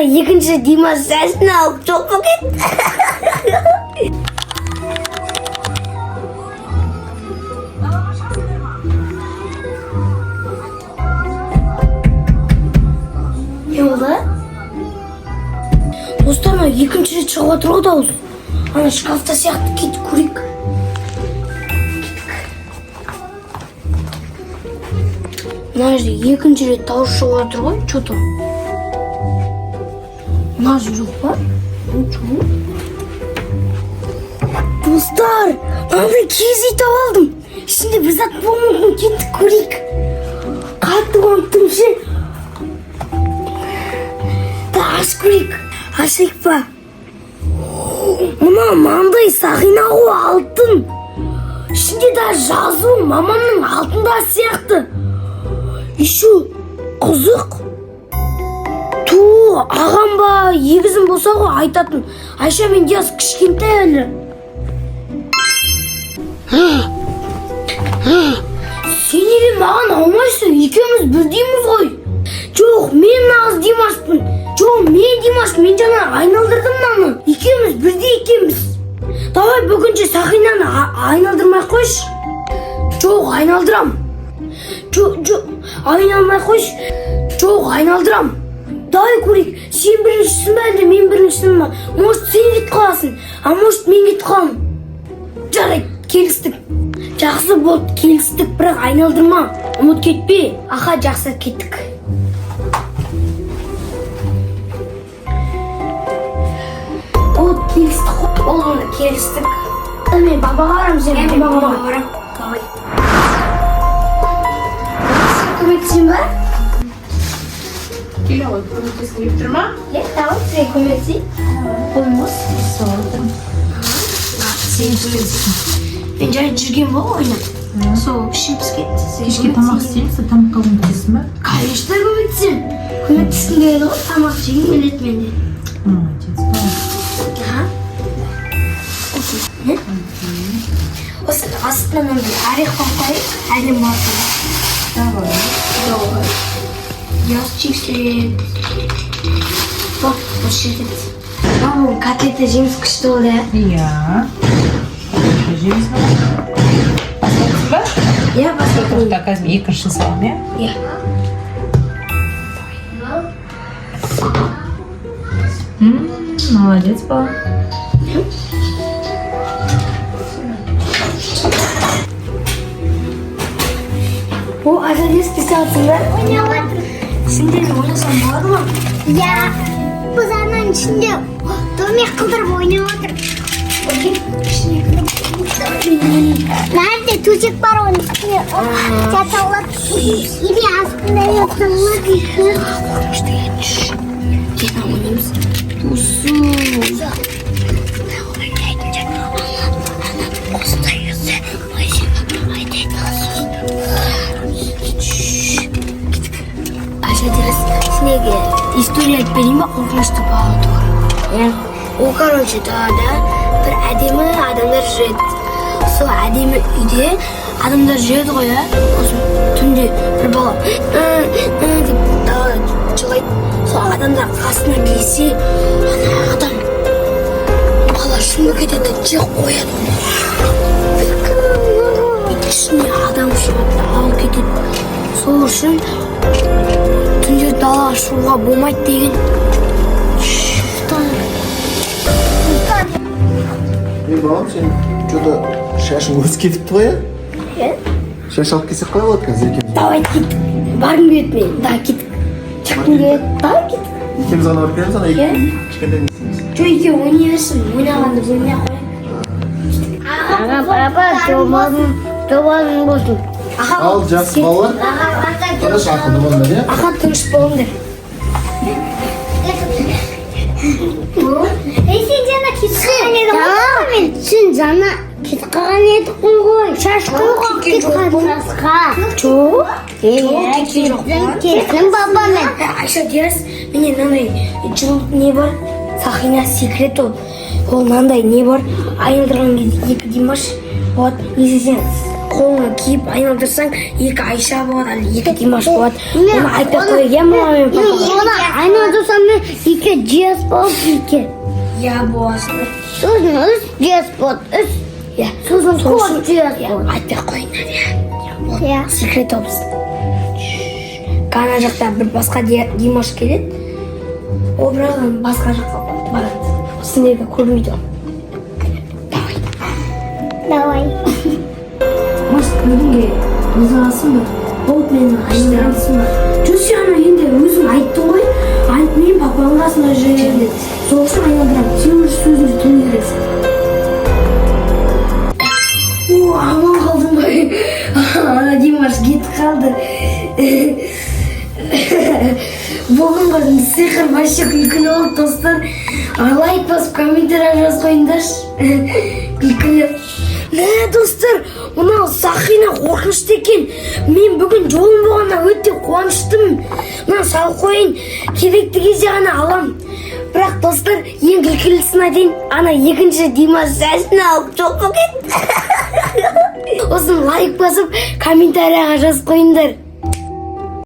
Екінші Димаш сәсін алып жоқ пакет. Не болды? Достар, екінші рет шығып отыр ғой дауыс. Ана шкафта сияқты кетіп көрейік. Мына жерде екінші рет дауыс шығып отыр ғой, что-то. Мына жерде жоқ па? Достар, андай киіз үй тауып алдым. Ішінде бір зат болуы мүмкін, кеттік көрейік. Қатты қуаныптым ше. Аш көрейік. Ашайық па? Мына маңдай сақина ғой, алтын. Ішінде да жазу мамамның алтында сияқты. Еще қызық. Ту, ағам ба, егізім болса ғой айтатын. Айша мен Диас кішкентай әлі. Сен неге маған алмайсың? Екеуміз бірдейміз ғой. Жоқ, мен нағыз Димашпын. Жоқ, мен Димаш, мен жаңа айналдырдым мынаны. Екеуміз бірдей екенбіз. Давай бүгінше Сақинаны айналдырмай қойшы. Жоқ, айналдырам. Жоқ, айналмай қойшы. Жоқ, айналдырам. Давай көрейік. Сен біріншісің ба әлде мен біріншісің ба? Может, сен кетіп қаласың, а может, мен кетіп қалам. Жарайды, келістік. Жақсы болды, келістік, бірақ айналдырма. Ұмыт кетпе. Аха, жақсы, кеттік. Келістік қой. Олғаны келістік. Мен бабаға барам, сен бабаға барам. Давай. Сен көмектесің ба? Келе ғой, көмектесін келіп тұр ма? Давай, сен көмектесейін. Болмас. Сен көмектесін. Мен жай жүрген бол ойнап. Сол ішім піскетті. Кешке тамақ істейміз, тамаққа көмектесін ба? Конечно, көмектесем. Көмектескім келеді ғой, тамақ жеген келеді менде. Молодец, давай. Осы астынан мынандай орех қойып, әлем басын. Давай. Яз чипсілет. Осы жетеді. Мамам котлетті жеміз күшті болды, ә? Иә. Жеміз ба? Бастайсың ба? Иә, бастайсың. Так, қазір екінші салам, иә? Иә. Молодец, бала. О, ажалес писалсың ба? Ойнап жатыр. Сендер ойнасаң болады ма? Иә, біз ананың ішінде домик қылдырып ойнап отыр. Nerede төсек бар оның үстіне жата алады. Или астында жата алады. Жена ойнаймыз. Усу. Снеге история айтып берейін ба, қорқынышты бағытуға. Ол, короче, далада бір әдемі адамдар жүреді. Сол әдемі үйде адамдар жүреді ғой, түнде бір бала деп далада жылайды. Сол адамдар қасына келсе, ана адам бала шумы кетеді, жек қояды. Ішіне адам шығады, алып кетеді. Сол үшін түнде далаға шығуға болмайды деген. Балам, сен что-то шашың өсіп кетіпті ғой, Иә? Шаш алып келсек қалай болады қазір екеуміз? Давай кеттік. Барғым келеді мен. Да, кеттік. Шыққым келеді. Давай кеттік. Екеуміз ғана барып келеміз, ана Иә? кішкентай несіміз. Жоқ, екеуі ойнай берсін. Ойнағанды ойнай қояйық. Аға, жобалың болсын. Ал, жақсы балалар. Тыныш ақылды болыңдар, иә? Аға, тыныш болыңдар. Сен жаңа кетіп қалған едің ғой мен. Сен жаңа кетіп қалған едің ғой. Шаш қойға кетіп қалған шашқа. Жоқ. Кеткен бабамен. Айша, Диас, менде мынандай жыл не бар? Сақина секрет ол мынандай не бар? Айналдырған кезде екі Димаш болады. Не істесең қолыңа киіп айналдырсаң екі Айша болады, екі Димаш болады. Оны айтып қойып мамамен папаға. Оны айналдырсам мен екі жиас болып екі. Я боласың. Сосын үш жиас болды. Үш. Я. Сосын қос жиас Я болды. айтып қойыңдар я. Я. Секрет опс. Ана жақта бір басқа Димаш келеді. Ол бірағын басқа жаққа барады. Сендерге көрмейді ол. Давай. Маш бүгінге бұзыласың ба? Болып мені айналдырасың ба? Жүрсе ана енді өзің айттың ғой. Айт мен папаның қасында жүрем деді. Сол үшін айналдырамын. Сен уже сөзіңді тыңдай бересің. О, аман қалдым ғой. Ана Димаш кетіп қалды. Бүгінгі сиқыр вообще күлкілі болды достар. Лайк басып комментарий жазып қойыңдаршы. Күлкілі. Достар, мынау Сақина қорқынышты екен. Мен бүгін жолым болғанда өте қуаныштымын. Мына салып қойын, керекті кезде ғана алам. Бірақ достар, ең күлкілісін айтайын, ана екінші Димаш шашын алып жоқ болып кетті. Осын лайк басып комментарияға жазып қойыңдар.